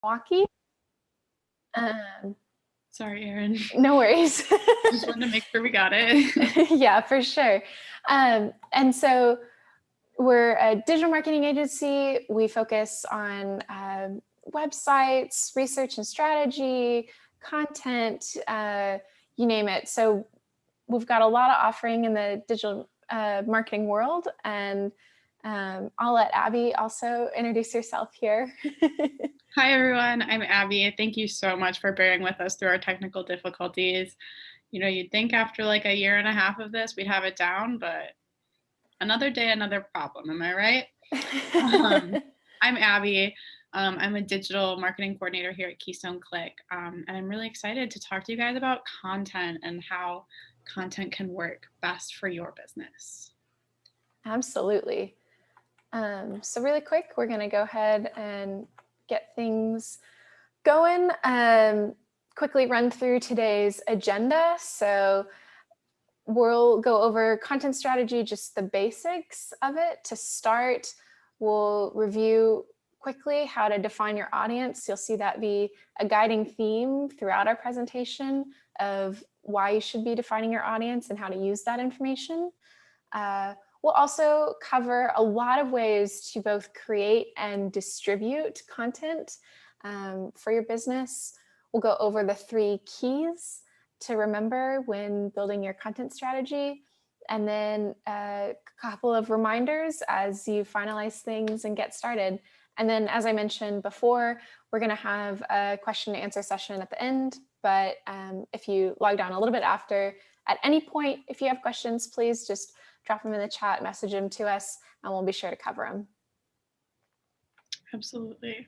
Milwaukee. Um, Sorry, Erin. no worries. Just wanted to make sure we got it. Yeah, for sure. And so we're a digital marketing agency. We focus on websites, research and strategy, content, you name it. So we've got a lot of offering in the digital marketing world. And I'll let Abby also introduce herself here. Hi, everyone. I'm Abby. Thank you so much for bearing with us through our technical difficulties. You'd think after like a year and a half of this, we'd have it down, but another day, another problem. Am I right? I'm Abby. I'm a digital marketing coordinator here at Keystone Click. And I'm really excited to talk to you guys about content and how content can work best for your business. Absolutely. So really quick, we're going to go ahead and get things going. Quickly run through today's agenda. So we'll go over content strategy, just the basics of it. To start, we'll review quickly how to define your audience. You'll see that be a guiding theme throughout our presentation of why you should be defining your audience and how to use that information. We'll also cover a lot of ways to both create and distribute content for your business. We'll go over the 3 keys to remember when building your content strategy, and then a couple of reminders as you finalize things and get started. And then, as I mentioned before, we're going to have a question and answer session at the end. But if you log on a little bit after, at any point, if you have questions, please just drop them in the chat, message them to us, and we'll be sure to cover them. Absolutely.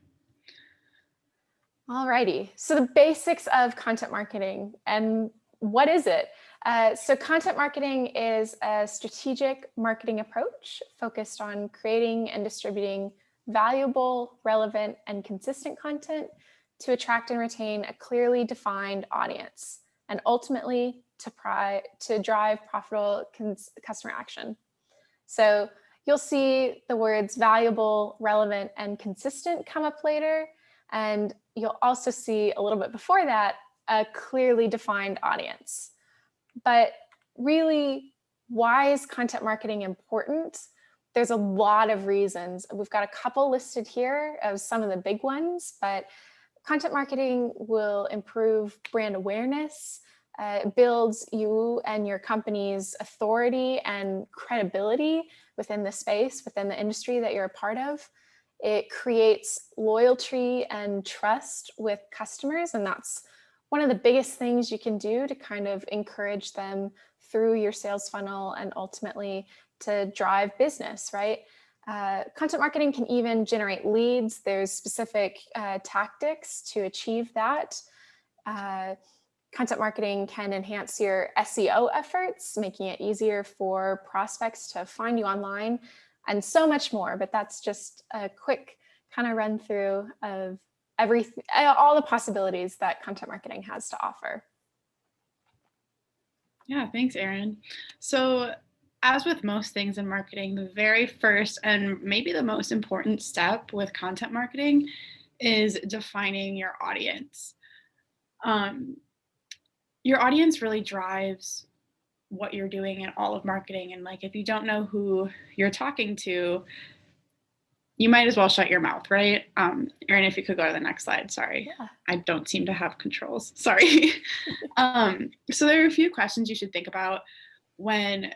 Alrighty, so the basics of content marketing, and what is it? So content marketing is a strategic marketing approach focused on creating and distributing valuable, relevant, and consistent content to attract and retain a clearly defined audience, and ultimately to drive profitable customer action. So you'll see the words valuable, relevant, and consistent come up later. And you'll also see a little bit before that, a clearly defined audience. But really, why is content marketing important? There's a lot of reasons. We've got a couple listed here of some of the big ones, but content marketing will improve brand awareness. It builds you and your company's authority and credibility within the space, within the industry that you're a part of. It creates loyalty and trust with customers, and that's one of the biggest things you can do to kind of encourage them through your sales funnel and ultimately to drive business, right? Content marketing can even generate leads. There's specific tactics to achieve that. Content marketing can enhance your SEO efforts, making it easier for prospects to find you online, and so much more. But that's just a quick kind of run through of all the possibilities that content marketing has to offer. Yeah, thanks, Erin. So as with most things in marketing, the very first and maybe the most important step with content marketing is defining your audience. Your audience really drives what you're doing in all of marketing. And like, if you don't know who you're talking to, you might as well shut your mouth, right? Erin, if you could go to the next slide. Sorry. Yeah. I don't seem to have controls. Sorry. So there are a few questions you should think about when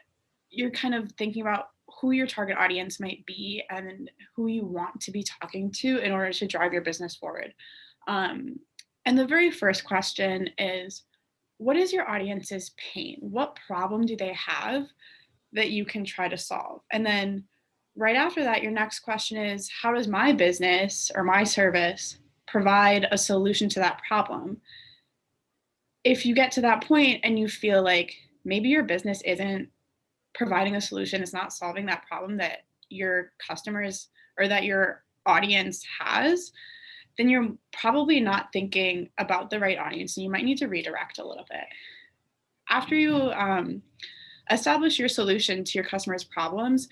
you're kind of thinking about who your target audience might be and who you want to be talking to in order to drive your business forward. And the very first question is, what is your audience's pain? What problem do they have that you can try to solve? And then right after that, your next question is, how does my business or my service provide a solution to that problem? If you get to that point and you feel like maybe your business isn't providing a solution, it's not solving that problem that your customers or that your audience has, then you're probably not thinking about the right audience, and you might need to redirect a little bit. After you establish your solution to your customers' problems,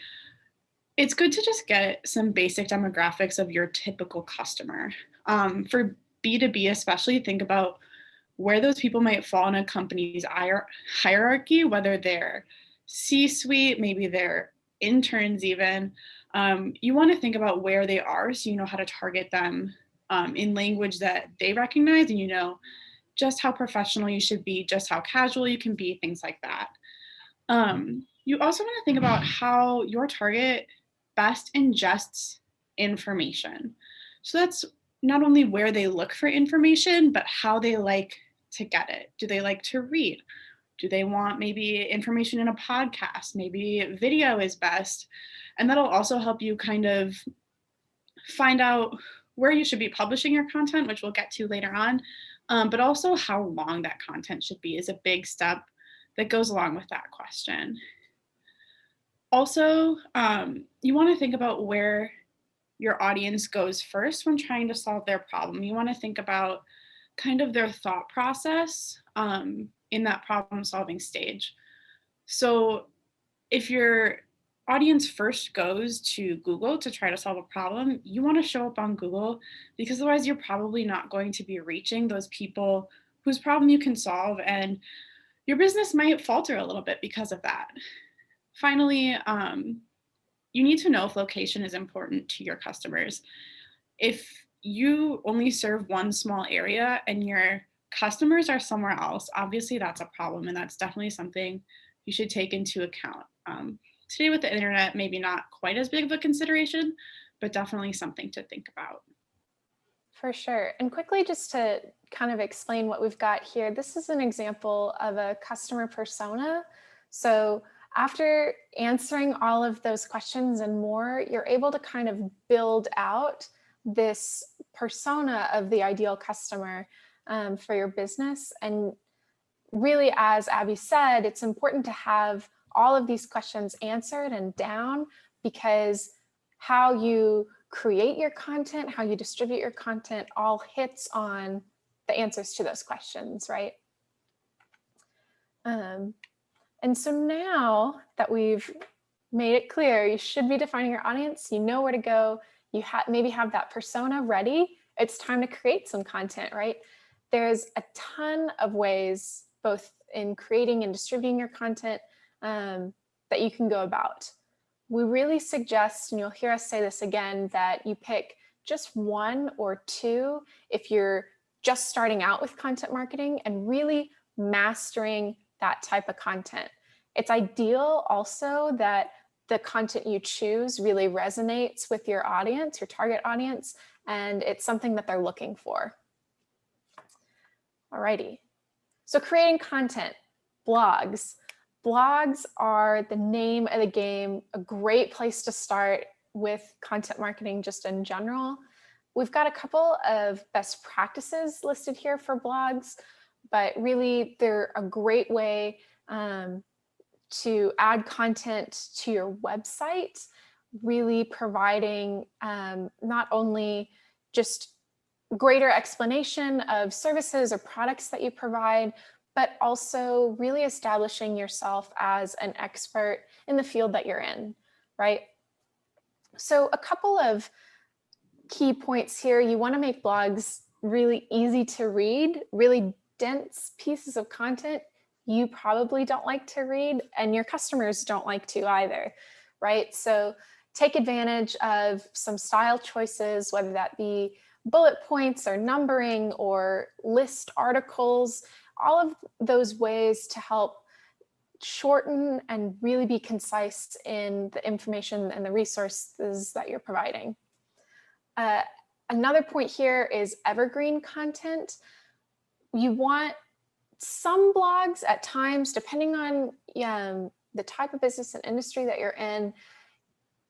it's good to just get some basic demographics of your typical customer. For B2B especially, think about where those people might fall in a company's hierarchy, whether they're C-suite, maybe they're interns even. You want to think about where they are so you know how to target them in language that they recognize, and you know just how professional you should be, just how casual you can be, things like that. You also want to think about how your target best ingests information. So that's not only where they look for information, but how they like to get it. Do they like to read? Do they want maybe information in a podcast? Maybe video is best. And that'll also help you kind of find out where you should be publishing your content, which we'll get to later on. But also how long that content should be is a big step that goes along with that question. Also, you want to think about where your audience goes first when trying to solve their problem. You want to think about kind of their thought process in that problem solving stage. So if your audience first goes to Google to try to solve a problem, you want to show up on Google, because otherwise you're probably not going to be reaching those people whose problem you can solve, and your business might falter a little bit because of that. Finally, you need to know if location is important to your customers. If you only serve one small area and your customers are somewhere else, obviously that's a problem, and that's definitely something you should take into account. Today with the internet, maybe not quite as big of a consideration, but definitely something to think about. For sure. And quickly, just to kind of explain what we've got here, this is an example of a customer persona. So after answering all of those questions and more, you're able to kind of build out this persona of the ideal customer for your business. And really, as Abby said, it's important to have all of these questions answered and down, because how you create your content, how you distribute your content all hits on the answers to those questions, right? And so now that we've made it clear, you should be defining your audience, you know where to go, you maybe have that persona ready, it's time to create some content, right? There's a ton of ways, both in creating and distributing your content, that you can go about. We really suggest, and you'll hear us say this again, that you pick just one or two if you're just starting out with content marketing and really mastering that type of content. It's ideal also that the content you choose really resonates with your audience, your target audience, and it's something that they're looking for. Alrighty, so creating content, blogs. Blogs are the name of the game, a great place to start with content marketing just in general. We've got a couple of best practices listed here for blogs, but really they're a great way to add content to your website, really providing not only just greater explanation of services or products that you provide, but also really establishing yourself as an expert in the field that you're in, right? So a couple of key points here. You want to make blogs really easy to read, really dense pieces of content you probably don't like to read, and your customers don't like to either, right? So take advantage of some style choices, whether that be bullet points or numbering or list articles, all of those ways to help shorten and really be concise in the information and the resources that you're providing. Another point here is evergreen content. You want some blogs at times, depending on the type of business and industry that you're in,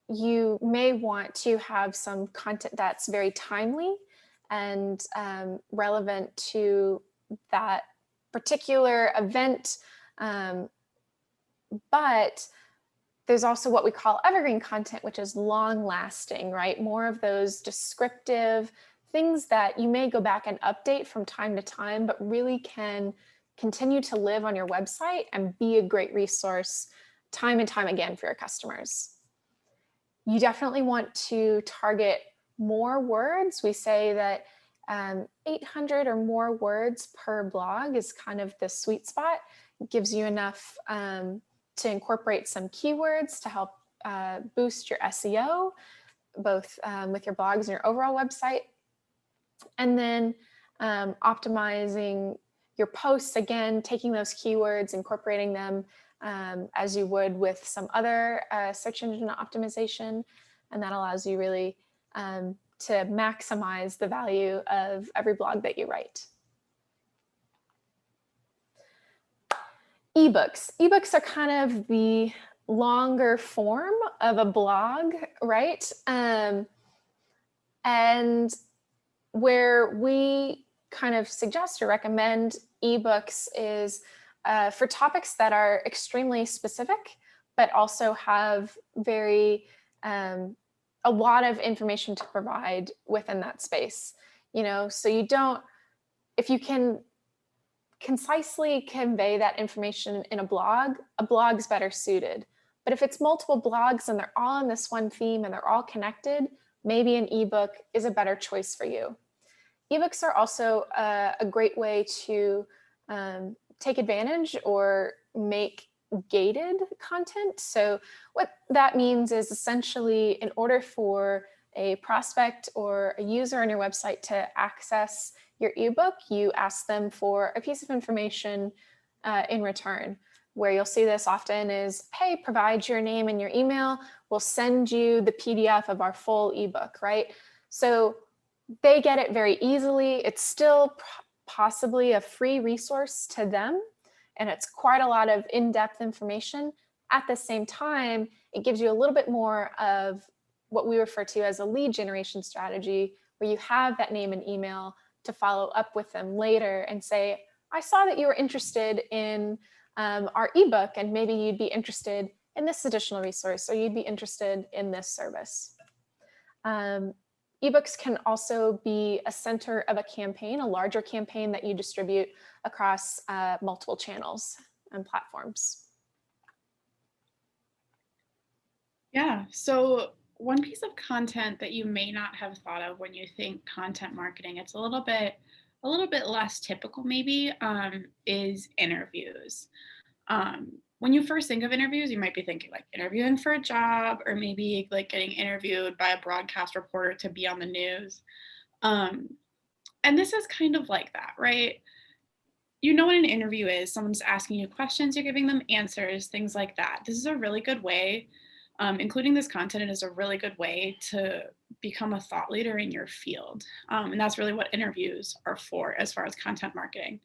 you may want to have some content that's very timely and relevant to that particular event. But there's also what we call evergreen content, which is long lasting, right? More of those descriptive things that you may go back and update from time to time, but really can continue to live on your website and be a great resource time and time again for your customers. You definitely want to target more words. We say that 800 or more words per blog is kind of the sweet spot. It gives you enough to incorporate some keywords to help boost your SEO, both with your blogs and your overall website. And then optimizing your posts, again, taking those keywords, incorporating them as you would with some other search engine optimization. And that allows you really to maximize the value of every blog that you write. Ebooks are kind of the longer form of a blog, right? And where we kind of suggest or recommend ebooks is for topics that are extremely specific, but also have a lot of information to provide within that space. So if you can concisely convey that information in a blog's better suited. But if it's multiple blogs and they're all in this one theme and they're all connected, maybe an ebook is a better choice for you. Ebooks are also a great way to take advantage or make gated content. So what that means is essentially, in order for a prospect or a user on your website to access your ebook, you ask them for a piece of information in return. Where you'll see this often is, hey, provide your name and your email. We'll send you the PDF of our full ebook, right? So they get it very easily. It's still possibly a free resource to them, and it's quite a lot of in-depth information. At the same time, it gives you a little bit more of what we refer to as a lead generation strategy, where you have that name and email to follow up with them later and say, I saw that you were interested in our ebook, and maybe you'd be interested in this additional resource, or you'd be interested in this service. Ebooks can also be a center of a campaign, a larger campaign that you distribute across multiple channels and platforms. Yeah, so one piece of content that you may not have thought of when you think content marketing, it's a little bit less typical maybe, is interviews. When you first think of interviews, you might be thinking like interviewing for a job, or maybe like getting interviewed by a broadcast reporter to be on the news. And this is kind of like that, right? You know what an interview is. Someone's asking you questions, you're giving them answers, things like that. This is a really good way, including this content is a really good way to become a thought leader in your field. And that's really what interviews are for as far as content marketing.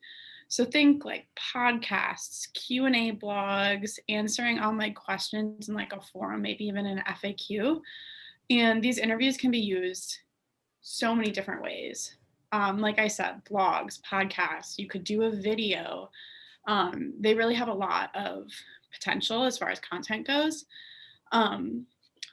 So think like podcasts, Q&A blogs, answering online questions in like a forum, maybe even an FAQ. And these interviews can be used so many different ways. Like I said, blogs, podcasts, you could do a video. They really have a lot of potential as far as content goes.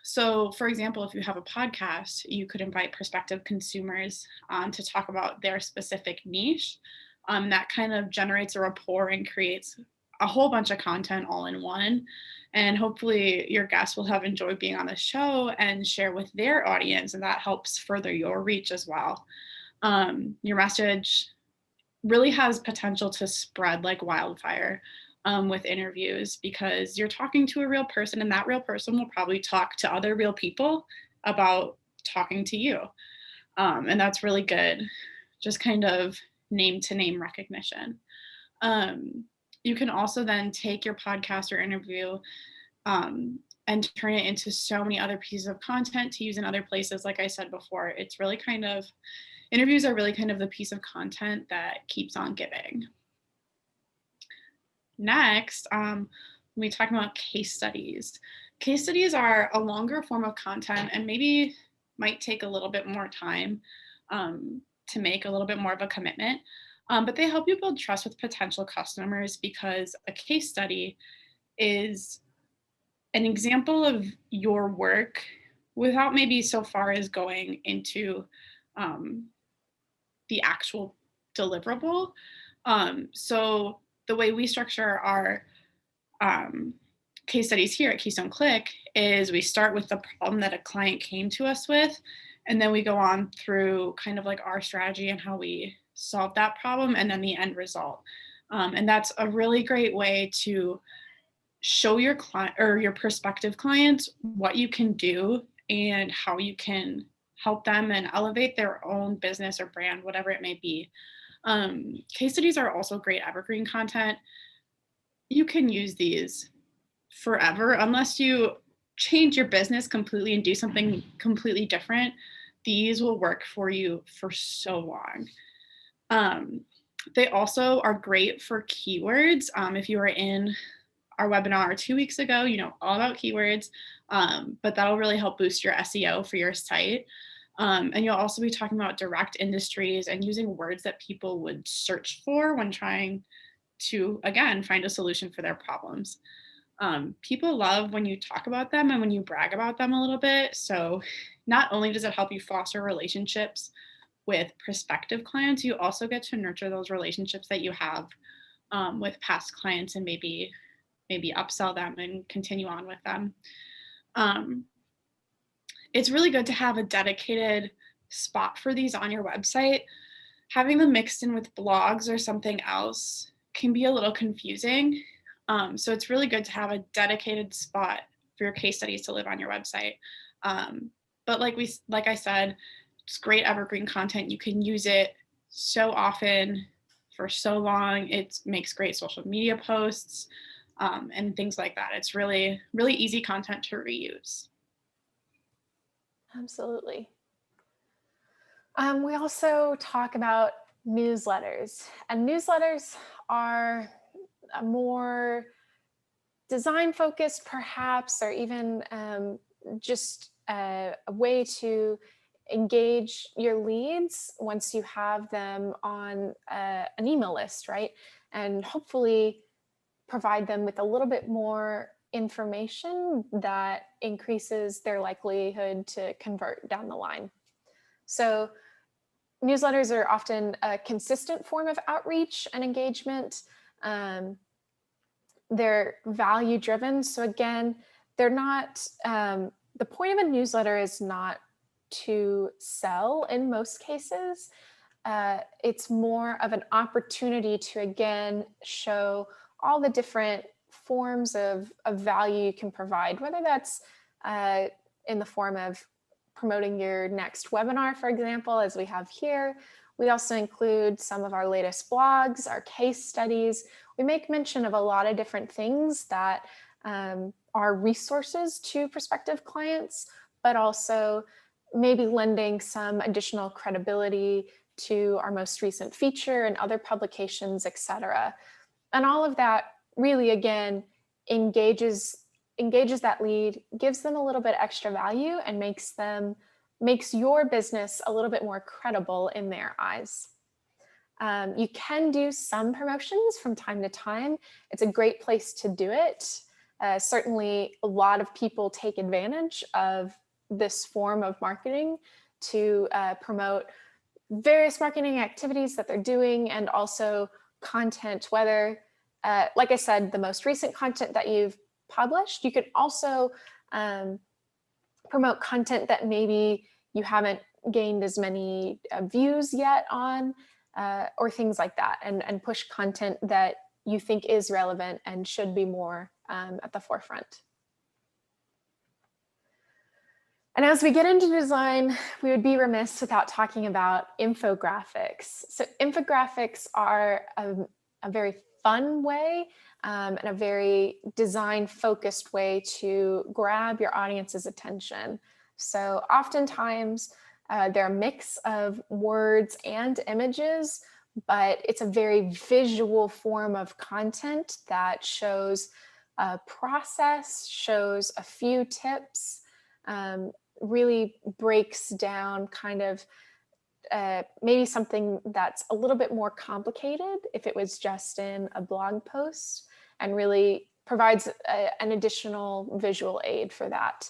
So for example, if you have a podcast, you could invite prospective consumers on to talk about their specific niche. That kind of generates a rapport and creates a whole bunch of content all in one. And hopefully your guests will have enjoyed being on the show and share with their audience, and that helps further your reach as well. Your message really has potential to spread like wildfire with interviews, because you're talking to a real person, and that real person will probably talk to other real people about talking to you. And that's really good, just kind of name to name recognition. You can also then take your podcast or interview and turn it into so many other pieces of content to use in other places. Like I said before, it's really kind of, interviews are really kind of the piece of content that keeps on giving. Next, we talk about case studies. Case studies are a longer form of content and maybe might take a little bit more time to make, a little bit more of a commitment, but they help you build trust with potential customers, because a case study is an example of your work without maybe so far as going into the actual deliverable. So the way we structure our case studies here at Keystone Click is we start with the problem that a client came to us with, And then we go on through kind of like our strategy and how we solve that problem and then the end result. And that's a really great way to show your client or your prospective clients what you can do and how you can help them and elevate their own business or brand, whatever it may be. Case studies are also great evergreen content. You can use these forever unless you change your business completely and do something completely different. These will work for you for so long. Um, they also are great for keywords. If you were in our webinar 2 weeks ago, you know all about keywords, but that'll really help boost your SEO for your site. And you'll also be talking about direct industries and using words that people would search for when trying to, again, find a solution for their problems. People love when you talk about them and when you brag about them a little bit. So not only does it help you foster relationships with prospective clients, you also get to nurture those relationships that you have with past clients and maybe upsell them and continue on with them. It's really good to have a dedicated spot for these on your website. Having them mixed in with blogs or something else can be a little confusing. So it's really good to have a dedicated spot for your case studies to live on your website. But like I said, it's great evergreen content. You can use it so often for so long. It makes great social media posts and things like that. It's really, really easy content to reuse. Absolutely. We also talk about newsletters, and newsletters are a more design focused perhaps, or even just a way to engage your leads once you have them on an email list, right? And hopefully provide them with a little bit more information that increases their likelihood to convert down the line. So newsletters are often a consistent form of outreach and engagement. They're value driven. So again, they're not, the point of a newsletter is not to sell in most cases. It's more of an opportunity to, again, show all the different forms of value you can provide, whether that's in the form of promoting your next webinar, for example, as we have here. We also include some of our latest blogs, our case studies. We make mention of a lot of different things that are resources to prospective clients, but also maybe lending some additional credibility to our most recent feature and other publications, etc. And all of that really, again, engages that lead, gives them a little bit extra value, and makes your business a little bit more credible in their eyes. You can do some promotions from time to time. It's a great place to do it. Certainly, a lot of people take advantage of this form of marketing to promote various marketing activities that they're doing, and also content, whether, like I said, the most recent content that you've published. You could also promote content that maybe you haven't gained as many views yet on, or things like that, and push content that you think is relevant and should be more at the forefront. And as we get into design, we would be remiss without talking about infographics. So infographics are a very fun way and a very design-focused way to grab your audience's attention. So oftentimes, they're a mix of words and images, but it's a very visual form of content that shows a process, shows a few tips, really breaks down kind of maybe something that's a little bit more complicated if it was just in a blog post, and really provides an additional visual aid for that.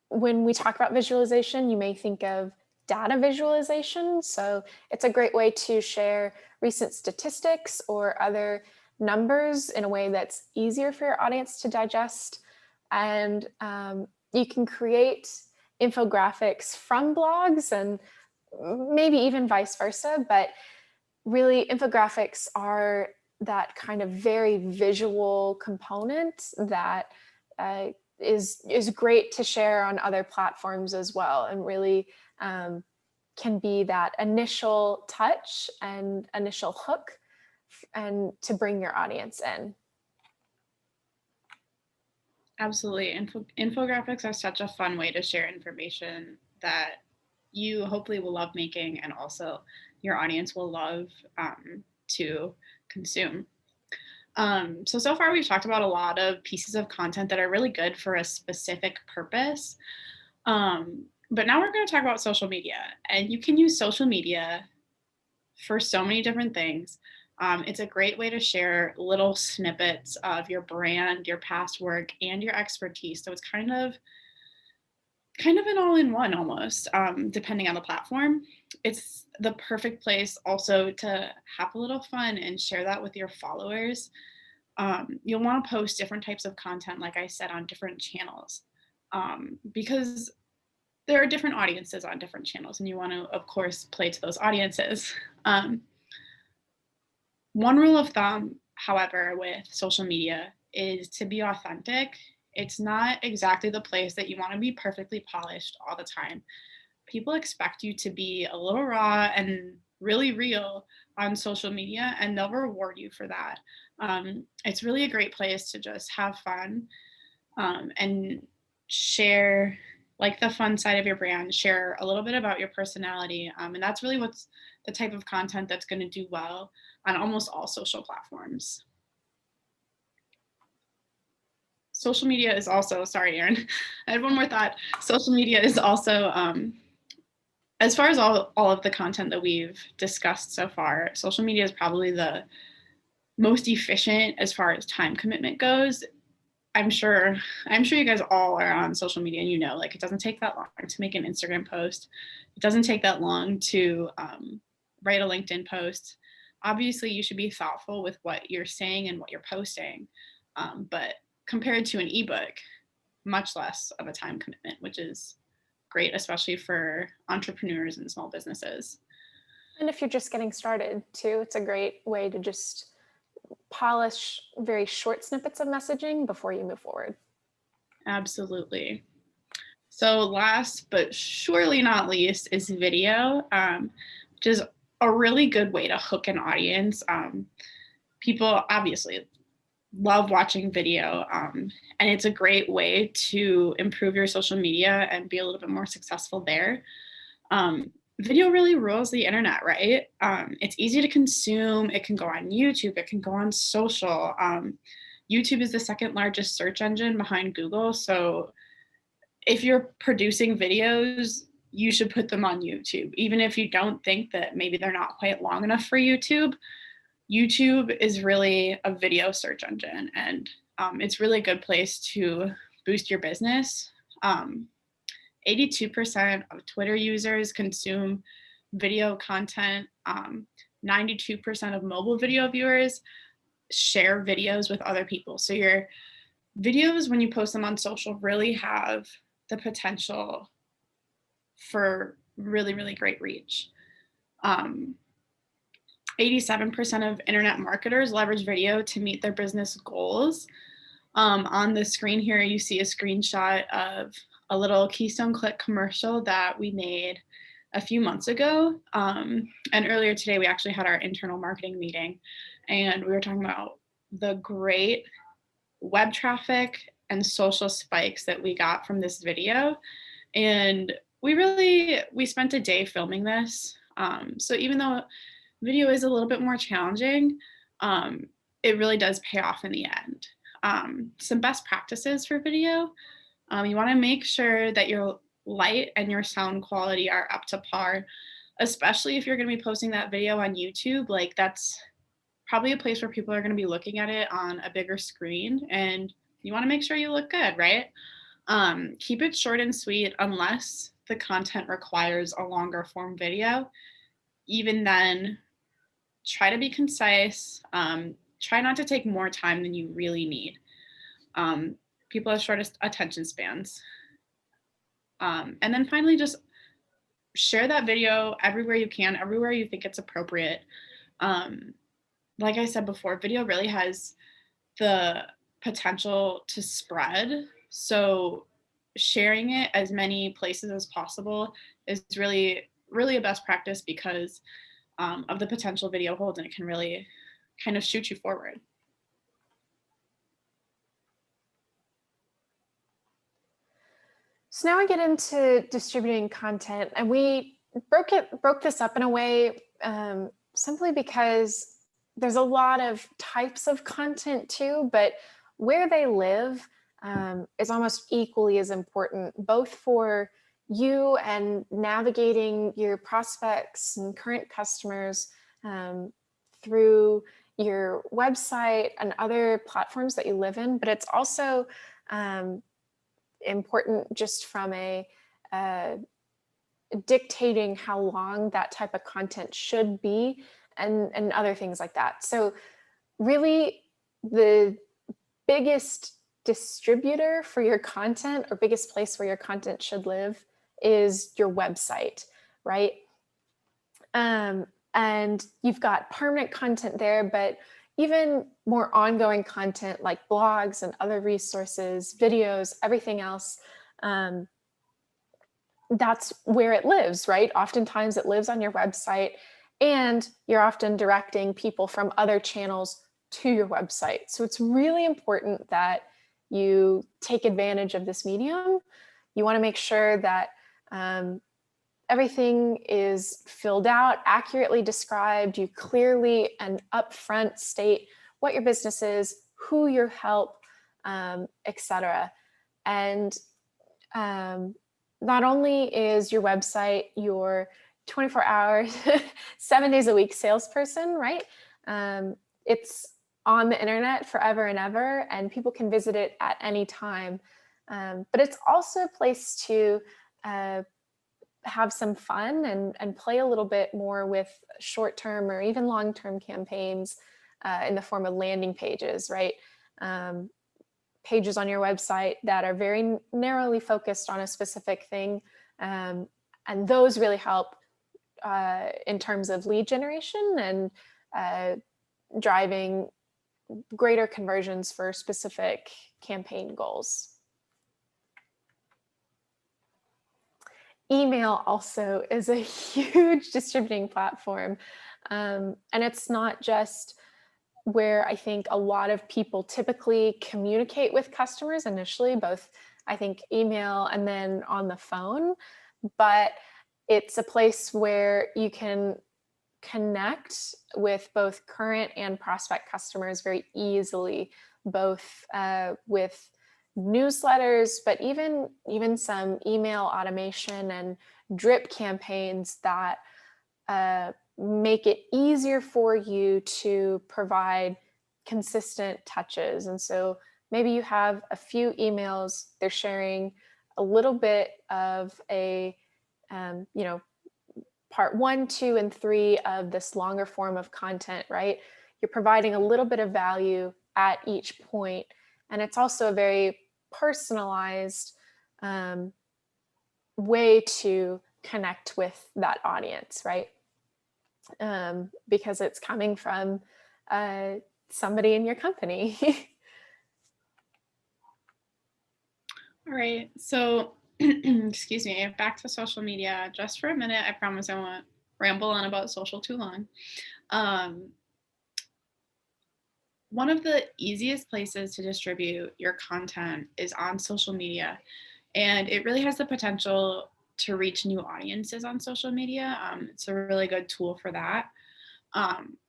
When we talk about visualization, you may think of data visualization. So it's a great way to share recent statistics or other numbers in a way that's easier for your audience to digest. And you can create infographics from blogs and maybe even vice versa, but really infographics are that kind of very visual component that is great to share on other platforms as well, and really can be that initial touch and initial hook and to bring your audience in. Absolutely. Infographics are such a fun way to share information that you hopefully will love making, and also your audience will love to consume. So far we've talked about a lot of pieces of content that are really good for a specific purpose. But now we're going to talk about social media, and you can use social media for so many different things. It's a great way to share little snippets of your brand, your past work, and your expertise. So it's kind of an all-in-one almost, depending on the platform. It's the perfect place also to have a little fun and share that with your followers. You'll want to post different types of content, like I said, on different channels, because there are different audiences on different channels, and you want to, of course, play to those audiences. One rule of thumb, however, with social media is to be authentic. It's not exactly the place that you want to be perfectly polished all the time. People expect you to be a little raw and really real on social media, and they'll reward you for that. It's really a great place to just have fun and share like the fun side of your brand, share a little bit about your personality. And that's really what's the type of content that's going to do well on almost all social platforms. Social media is also, sorry, Erin, I had one more thought. Social media is also, as far as all of the content that we've discussed so far, social media is probably the most efficient as far as time commitment goes. I'm sure you guys all are on social media, and like it doesn't take that long to make an Instagram post. It doesn't take that long to write a LinkedIn post. Obviously, you should be thoughtful with what you're saying and what you're posting, but compared to an ebook, much less of a time commitment, which is great, especially for entrepreneurs and small businesses. And if you're just getting started too, it's a great way to just polish very short snippets of messaging before you move forward. Absolutely. So last but surely not least is video, which is a really good way to hook an audience. People obviously love watching video, and it's a great way to improve your social media and be a little bit more successful there. Video really rules the internet, right? It's easy to consume. It can go on YouTube. It can go on social. YouTube is the second largest search engine behind Google. So if you're producing videos, you should put them on YouTube. Even if you don't think that maybe they're not quite long enough for YouTube, YouTube is really a video search engine, and it's really a good place to boost your business. 82% of Twitter users consume video content. 92% of mobile video viewers share videos with other people. So your videos, when you post them on social, really have the potential for really, really great reach. 87% of internet marketers leverage video to meet their business goals. On the screen here, you see a screenshot of a little Keystone Click commercial that we made a few months ago. And earlier today, we actually had our internal marketing meeting, and we were talking about the great web traffic and social spikes that we got from this video. And we spent a day filming this. So even though video is a little bit more challenging, it really does pay off in the end. Some best practices for video. You want to make sure that your light and your sound quality are up to par, especially if you're going to be posting that video on YouTube. Like, that's probably a place where people are going to be looking at it on a bigger screen, and you want to make sure you look good, right? Keep it short and sweet unless the content requires a longer form video. Even then, try to be concise. Try not to take more time than you really need. People have shortest attention spans. And then finally, just share that video everywhere you can, everywhere you think it's appropriate. Um, like I said before, video really has the potential to spread. So sharing it as many places as possible is really, really a best practice because of the potential video holds, and it can really kind of shoot you forward. So now we get into distributing content, and we broke this up in a way simply because there's a lot of types of content too, but where they live is almost equally as important, both for you and navigating your prospects and current customers through your website and other platforms that you live in, but it's also important just from a uh, dictating how long that type of content should be, and other things like that. So really the biggest distributor for your content, or biggest place where your content should live, is your website, right? And you've got permanent content there, but even more ongoing content like blogs and other resources, videos, everything else, um, that's where it lives, right? Oftentimes it lives on your website, and you're often directing people from other channels to your website. So it's really important that you take advantage of this medium. You want to make sure that everything is filled out, accurately described. You clearly and upfront state what your business is, who you help, etc. And not only is your website your 24 hours, 7 days a week salesperson, right? It's on the internet forever and ever, and people can visit it at any time. But it's also a place to have some fun and play a little bit more with short-term or even long-term campaigns in the form of landing pages, right? Pages on your website that are very narrowly focused on a specific thing. And those really help in terms of lead generation and driving greater conversions for specific campaign goals. Email also is a huge distributing platform. And it's not just where I think a lot of people typically communicate with customers initially, both I think email and then on the phone, but it's a place where you can connect with both current and prospect customers very easily, both with newsletters, but even some email automation and drip campaigns that make it easier for you to provide consistent touches. And so maybe you have a few emails, they're sharing a little bit of a, part 1, 2, and 3 of this longer form of content, right? You're providing a little bit of value at each point. And it's also a very personalized way to connect with that audience, right? Because it's coming from somebody in your company. All right, so excuse me, back to social media just for a minute. I promise I won't ramble on about social too long. Um, One of the easiest places to distribute your content is on social media, and it really has the potential to reach new audiences on social media. It's a really good tool for that.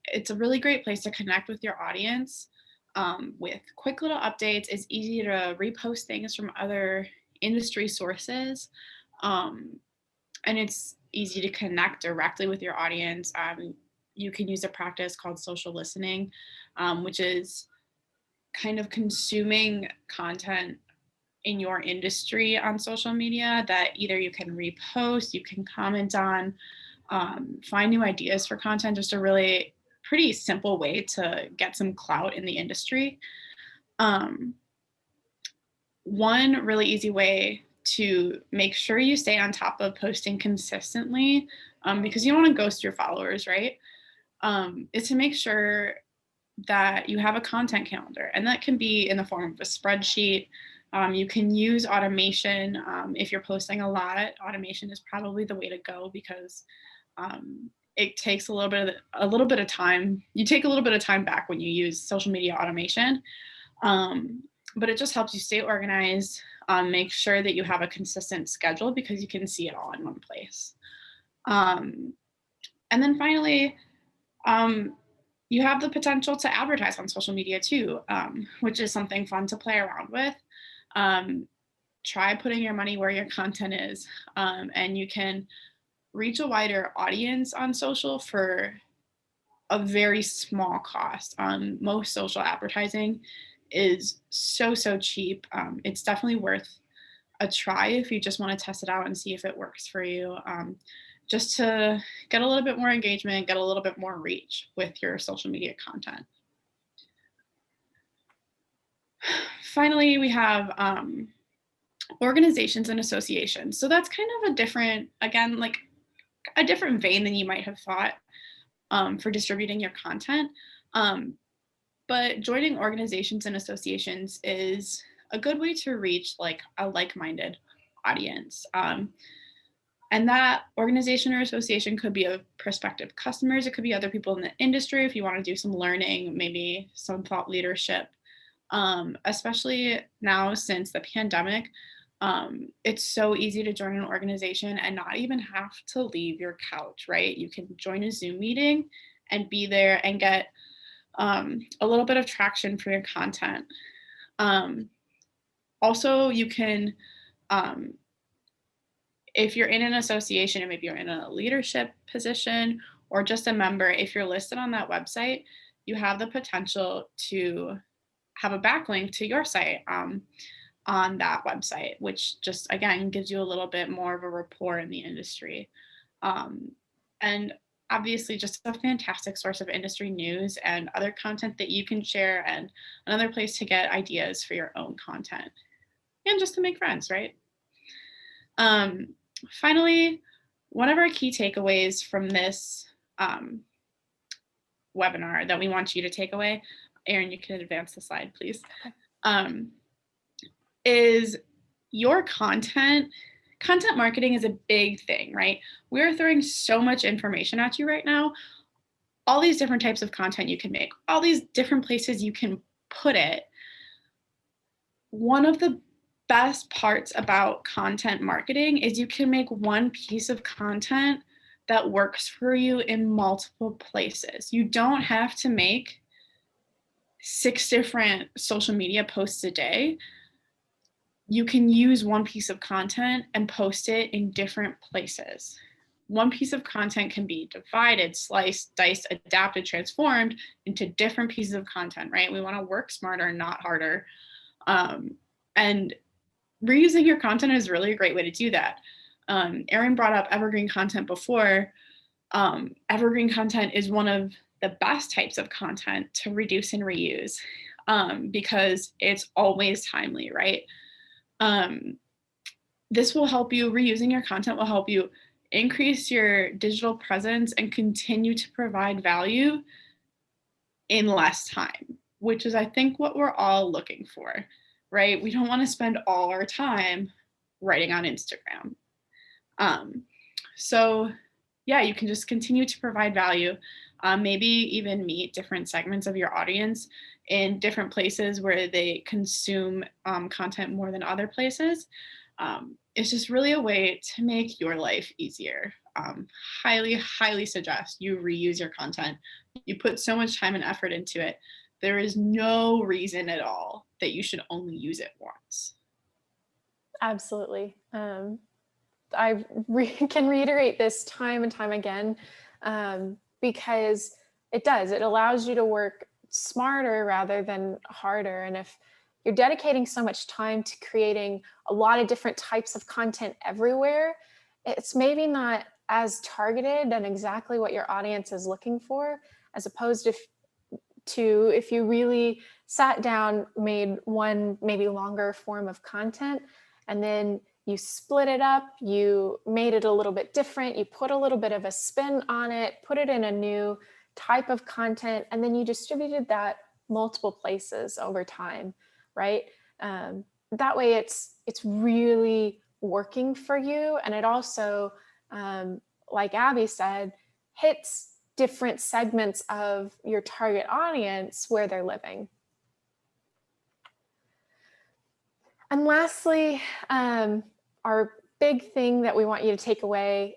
It's a really great place to connect with your audience with quick little updates. It's easy to repost things from other industry sources, um, and it's easy to connect directly with your audience. You can use a practice called social listening, which is kind of consuming content in your industry on social media that either you can repost, you can comment on, find new ideas for content, just a really pretty simple way to get some clout in the industry. Um, One really easy way to make sure you stay on top of posting consistently, because you don't want to ghost your followers, right? Is to make sure that you have a content calendar, and that can be in the form of a spreadsheet. You can use automation. If you're posting a lot, automation is probably the way to go, because it takes a little bit of time. You take a little bit of time back when you use social media automation, but it just helps you stay organized. Make sure that you have a consistent schedule, because you can see it all in one place. And then finally, you have the potential to advertise on social media too, which is something fun to play around with. Try putting your money where your content is, and you can reach a wider audience on social for a very small cost. Most social advertising is so cheap. It's definitely worth a try if you just want to test it out and see if it works for you. Just to get a little bit more engagement, get a little bit more reach with your social media content. Finally, we have organizations and associations. So that's kind of a different, again, like a different vein than you might have thought for distributing your content. But joining organizations and associations is a good way to reach like a like-minded audience. And that organization or association could be of prospective customers. It could be other people in the industry if you want to do some learning, maybe some thought leadership. Especially now since the pandemic, it's so easy to join an organization and not even have to leave your couch, right? You can join a Zoom meeting and be there and get a little bit of traction for your content. Also, you can, if you're in an association and maybe you're in a leadership position or just a member, if you're listed on that website, you have the potential to have a backlink to your site on that website, which just, again, gives you a little bit more of a rapport in the industry. And obviously just a fantastic source of industry news and other content that you can share, and another place to get ideas for your own content and just to make friends, right? Finally, one of our key takeaways from this webinar that we want you to take away, Erin, you can advance the slide, please, is your content marketing is a big thing, right? We're throwing so much information at you right now, all these different types of content you can make, all these different places you can put it. One of the best parts about content marketing is you can make one piece of content that works for you in multiple places. You don't have to make 6 different social media posts a day. You can use one piece of content and post it in different places. One piece of content can be divided, sliced, diced, adapted, transformed into different pieces of content, right? We want to work smarter, not harder. And reusing your content is really a great way to do that. Erin brought up evergreen content before. Evergreen content is one of the best types of content to reduce and reuse, because it's always timely, right? This will help you, reusing your content will help you increase your digital presence and continue to provide value in less time, which is, I think, what we're all looking for, right? We don't want to spend all our time writing on Instagram. So yeah, you can just continue to provide value, maybe even meet different segments of your audience in different places where they consume content more than other places. It's just really a way to make your life easier. Highly suggest you reuse your content. You put so much time and effort into it. There is no reason at all that you should only use it once. Absolutely. I can reiterate this time and time again, because it allows you to work smarter rather than harder. And if you're dedicating so much time to creating a lot of different types of content everywhere, it's maybe not as targeted and exactly what your audience is looking for, as opposed to if you really sat down, made one maybe longer form of content, and then you split it up, you made it a little bit different, you put a little bit of a spin on it, put it in a new type of content, and then you distributed that multiple places over time, right? That way it's really working for you. And it also, like Abby said, hits different segments of your target audience where they're living. And lastly, our big thing that we want you to take away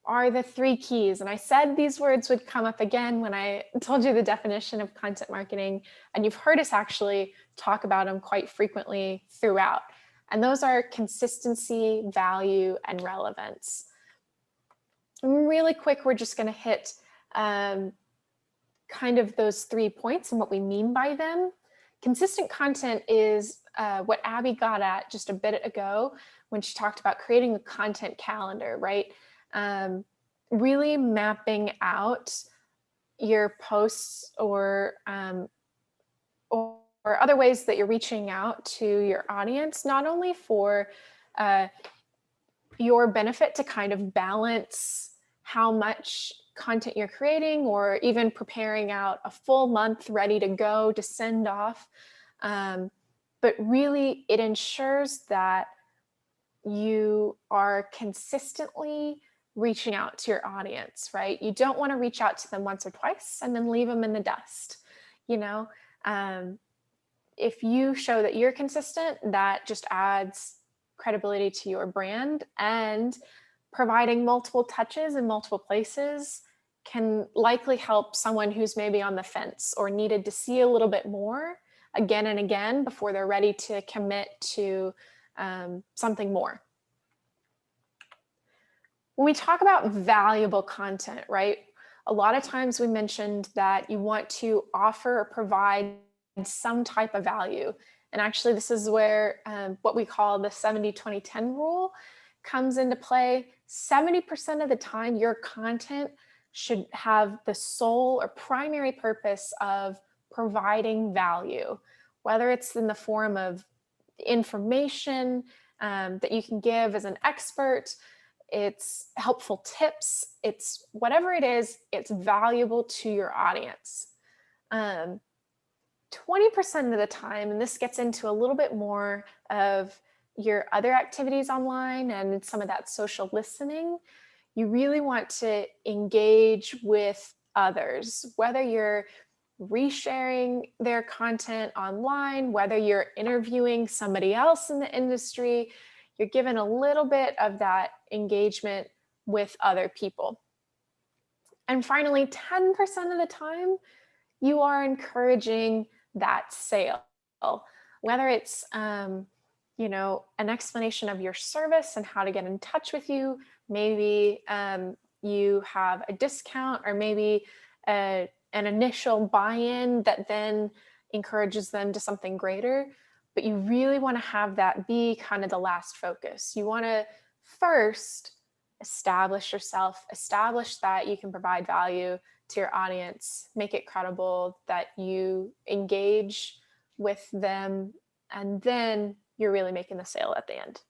are the 3 keys. And I said these words would come up again when I told you the definition of content marketing, and you've heard us actually talk about them quite frequently throughout. And those are consistency, value, and relevance. And really quick, we're just going to hit kind of those 3 points and what we mean by them. Consistent content is what Abby got at just a bit ago when she talked about creating a content calendar, right? Really mapping out your posts or other ways that you're reaching out to your audience, not only for your benefit to kind of balance how much content you're creating, or even preparing out a full month ready to go to send off. But really, it ensures that you are consistently reaching out to your audience, right? You don't want to reach out to them once or twice and then leave them in the dust. You know, if you show that you're consistent, that just adds credibility to your brand, and providing multiple touches in multiple places can likely help someone who's maybe on the fence or needed to see a little bit more again and again before they're ready to commit to something more. When we talk about valuable content, right? A lot of times we mentioned that you want to offer or provide some type of value. And actually, this is where what we call the 70-20-10 rule comes into play. 70% of the time, your content should have the sole or primary purpose of providing value, whether it's in the form of information that you can give as an expert, it's helpful tips, it's whatever it is, it's valuable to your audience. 20% of the time, and this gets into a little bit more of your other activities online and some of that social listening, you really want to engage with others, whether you're resharing their content online, whether you're interviewing somebody else in the industry, you're given a little bit of that engagement with other people. And finally, 10% of the time, you are encouraging that sale, whether it's you know, an explanation of your service and how to get in touch with you. Maybe you have a discount, or maybe an initial buy-in that then encourages them to something greater. But you really want to have that be kind of the last focus. You want to first establish yourself, establish that you can provide value to your audience, make it credible that you engage with them, and then you're really making the sale at the end.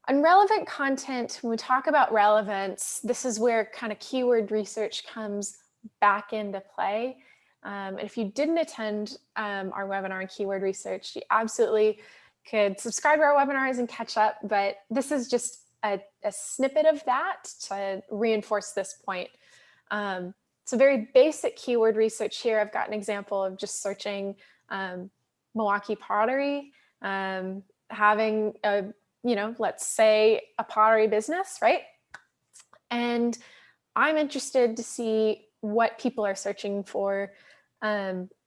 On relevant content, when we talk about relevance, this is where kind of keyword research comes back into play. And if you didn't attend our webinar on keyword research, you absolutely could subscribe to our webinars and catch up. But this is just a snippet of that to reinforce this point. So very basic keyword research here. I've got an example of just searching Milwaukee pottery, having a, you know, let's say a pottery business, right? And I'm interested to see what people are searching for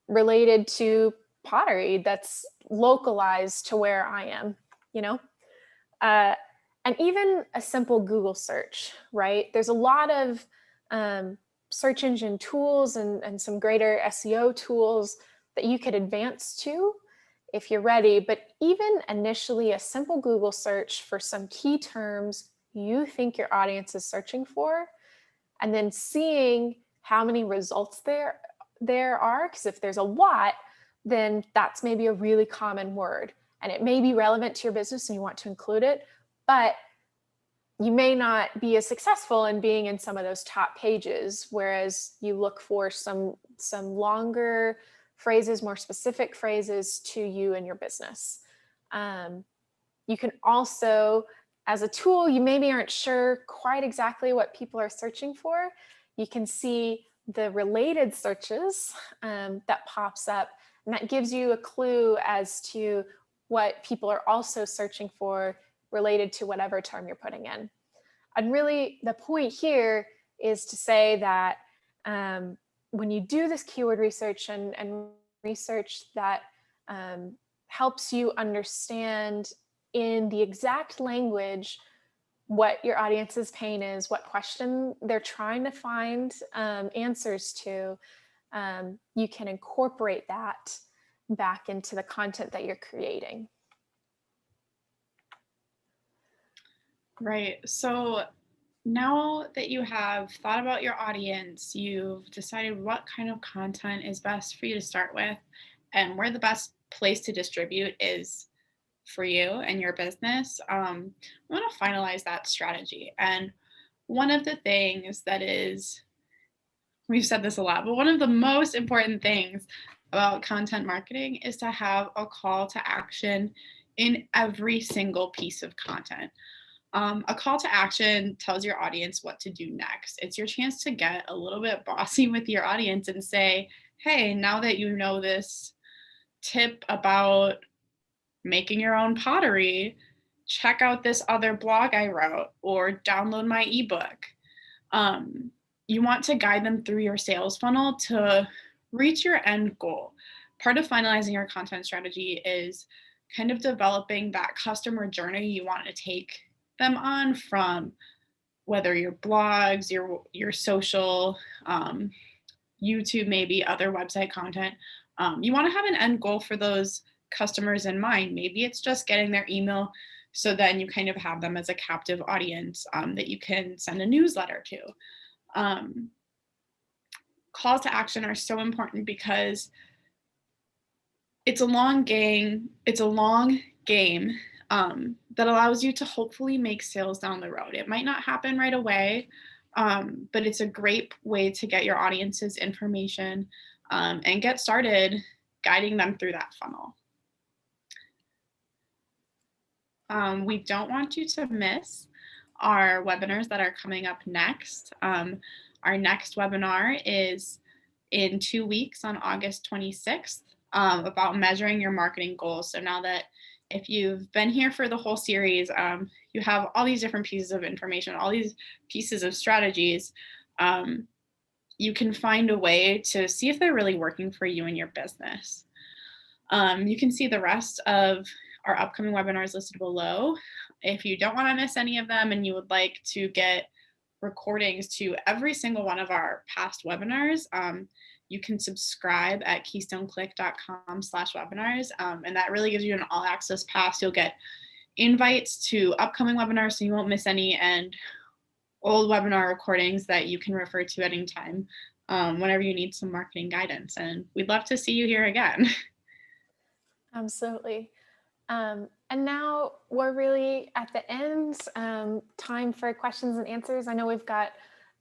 related to pottery that's localized to where I am, you know? And even a simple Google search, right? There's a lot of search engine tools and some greater SEO tools that you could advance to if you're ready. But even initially, a simple Google search for some key terms you think your audience is searching for, and then seeing how many results there are, because if there's a lot, then that's maybe a really common word. and it may be relevant to your business and you want to include it, but you may not be as successful in being in some of those top pages, whereas you look for some longer phrases, more specific phrases to you and your business. You can also, as a tool, you maybe aren't sure quite exactly what people are searching for. You can see the related searches that pops up, and that gives you a clue as to what people are also searching for related to whatever term you're putting in. And really, the point here is to say that when you do this keyword research and research that helps you understand in the exact language what your audience's pain is, what question they're trying to find answers to, you can incorporate that back into the content that you're creating. Right. So now that you have thought about your audience, you've decided what kind of content is best for you to start with and where the best place to distribute is for you and your business. We want to finalize that strategy. And one of the things that is, we've said this a lot, but one of the most important things about content marketing is to have a call to action in every single piece of content. A call to action tells your audience what to do next. It's your chance to get a little bit bossy with your audience and say, hey, now that you know this tip about making your own pottery, check out this other blog I wrote or download my ebook. You want to guide them through your sales funnel to reach your end goal. Part of finalizing your content strategy is kind of developing that customer journey you want to take them on, from whether your blogs, your social, YouTube, maybe other website content. You want to have an end goal for those customers in mind. Maybe it's just getting their email, so then you kind of have them as a captive audience that you can send a newsletter to. Calls to action are so important because it's a long game. It's a long game that allows you to hopefully make sales down the road. It might not happen right away, but it's a great way to get your audience's information and get started guiding them through that funnel. We don't want you to miss our webinars that are coming up next. Our next webinar is in 2 weeks on August 26th about measuring your marketing goals. So now that if you've been here for the whole series, you have all these different pieces of information, all these pieces of strategies. You can find a way to see if they're really working for you and your business. You can see the rest of our upcoming webinars listed below. If you don't want to miss any of them and you would like to get recordings to every single one of our past webinars, you can subscribe at keystoneclick.com/webinars. And that really gives you an all access pass. You'll get invites to upcoming webinars so you won't miss any, and old webinar recordings that you can refer to at any time whenever you need some marketing guidance. And we'd love to see you here again. Absolutely. And now we're really at the end, time for questions and answers. I know we've got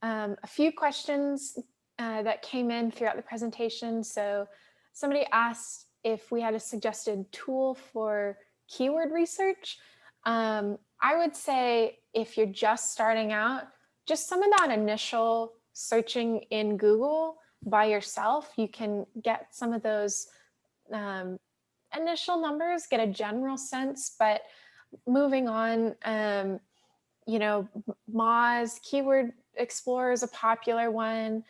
a few questions that came in throughout the presentation. So somebody asked if we had a suggested tool for keyword research. I would say if you're just starting out, just some of that initial searching in Google by yourself, you can get some of those initial numbers, get a general sense, but moving on, Moz, Keyword Explorer is a popular one.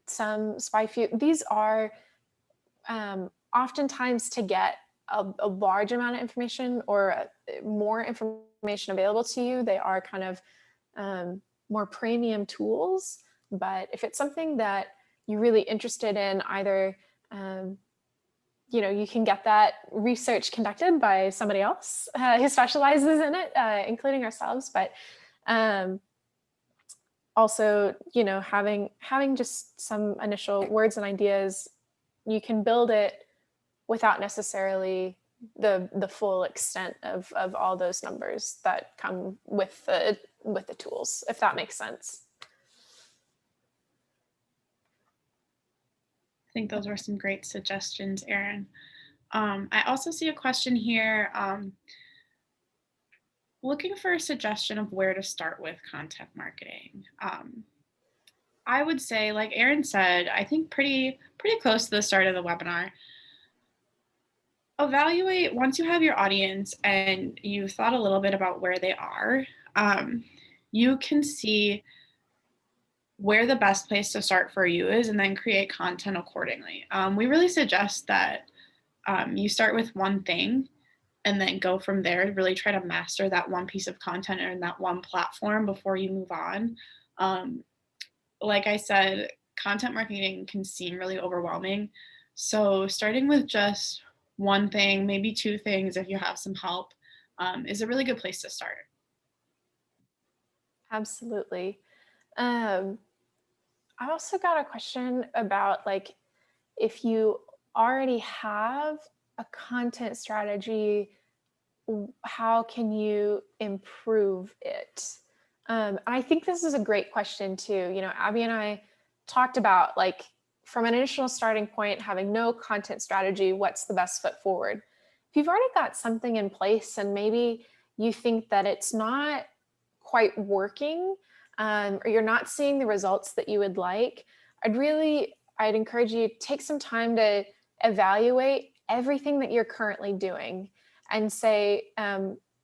Some SpyFu, these are oftentimes to get a large amount of information or more information available to you. They are kind of more premium tools, but if it's something that you're really interested in, either you can get that research conducted by somebody else who specializes in it, including ourselves. But also, having just some initial words and ideas, you can build it without necessarily the full extent of all those numbers that come with the tools, if that makes sense. I think those were some great suggestions, Erin. I also see a question here. Looking for a suggestion of where to start with content marketing. I would say, like Erin said, I think pretty close to the start of the webinar. Evaluate once you have your audience and you've thought a little bit about where they are. You can see where the best place to start for you is, and then create content accordingly. We really suggest that you start with one thing and then go from there. Really try to master that one piece of content or in that one platform before you move on. Like I said, content marketing can seem really overwhelming. So starting with just one thing, maybe two things if you have some help, is a really good place to start. Absolutely. Um, I also got a question about like if you already have a content strategy, how can you improve it? I think this is a great question too. You know, Abby and I talked about like from an initial starting point, having no content strategy, what's the best foot forward? If you've already got something in place and maybe you think that it's not quite working, or you're not seeing the results that you would like, I'd encourage you to take some time to evaluate everything that you're currently doing and say,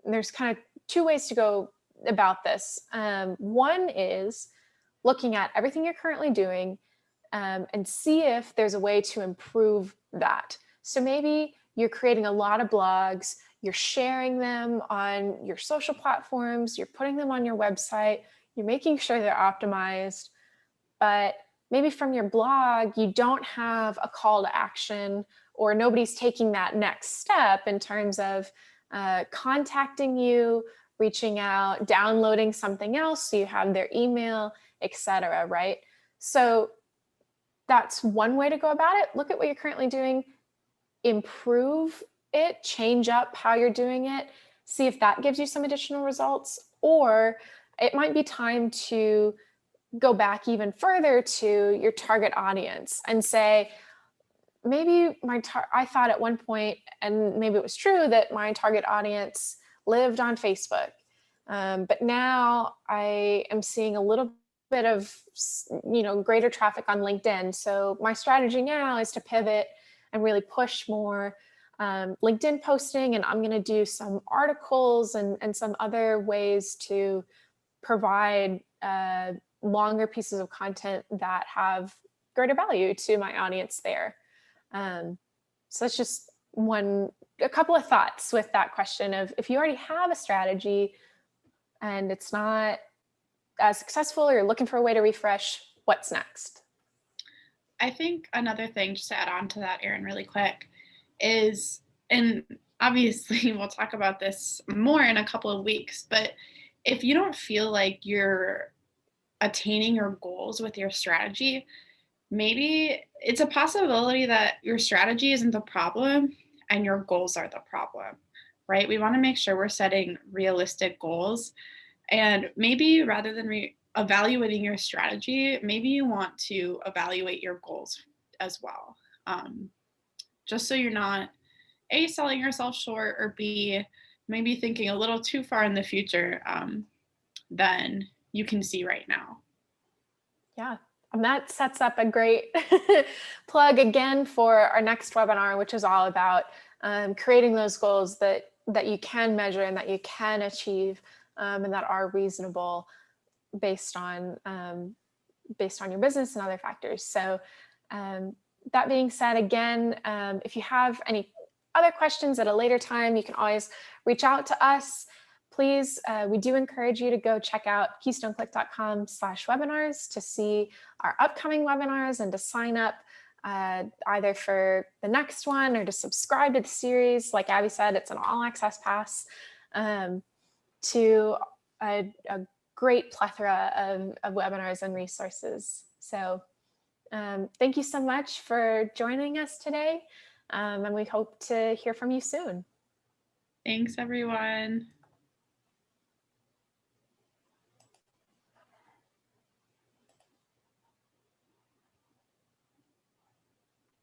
there's kind of two ways to go about this. One is looking at everything you're currently doing, and see if there's a way to improve that. So maybe you're creating a lot of blogs, you're sharing them on your social platforms, you're putting them on your website, you're making sure they're optimized, but maybe from your blog, you don't have a call to action, or nobody's taking that next step in terms of contacting you, reaching out, downloading something else so you have their email, etc. Right? So that's one way to go about it. Look at what you're currently doing, improve it, change up how you're doing it, see if that gives you some additional results, or it might be time to go back even further to your target audience and say, maybe I thought at one point, and maybe it was true, that my target audience lived on Facebook. But now I am seeing a little bit of, greater traffic on LinkedIn. So my strategy now is to pivot and really push more LinkedIn posting, and I'm going to do some articles and some other ways to provide longer pieces of content that have greater value to my audience there. So that's just a couple of thoughts with that question of, if you already have a strategy and it's not as successful, or you're looking for a way to refresh, what's next? I think another thing, just to add on to that, Erin, really quick, is, and obviously we'll talk about this more in a couple of weeks, but if you don't feel like you're attaining your goals with your strategy, maybe it's a possibility that your strategy isn't the problem and your goals are the problem, right? We want to make sure we're setting realistic goals. And maybe rather than evaluating your strategy, maybe you want to evaluate your goals as well. Just so you're not A, selling yourself short, or B, maybe thinking a little too far in the future than you can see right now. Yeah, and that sets up a great plug again for our next webinar, which is all about creating those goals that you can measure and that you can achieve, and that are reasonable based on your business and other factors. So that being said, again, if you have any other questions at a later time, you can always reach out to us. Please, we do encourage you to go check out keystoneclick.com/webinars to see our upcoming webinars and to sign up either for the next one or to subscribe to the series. Like Abby said, it's an all access pass to a great plethora of webinars and resources. So thank you so much for joining us today. And we hope to hear from you soon. Thanks, everyone.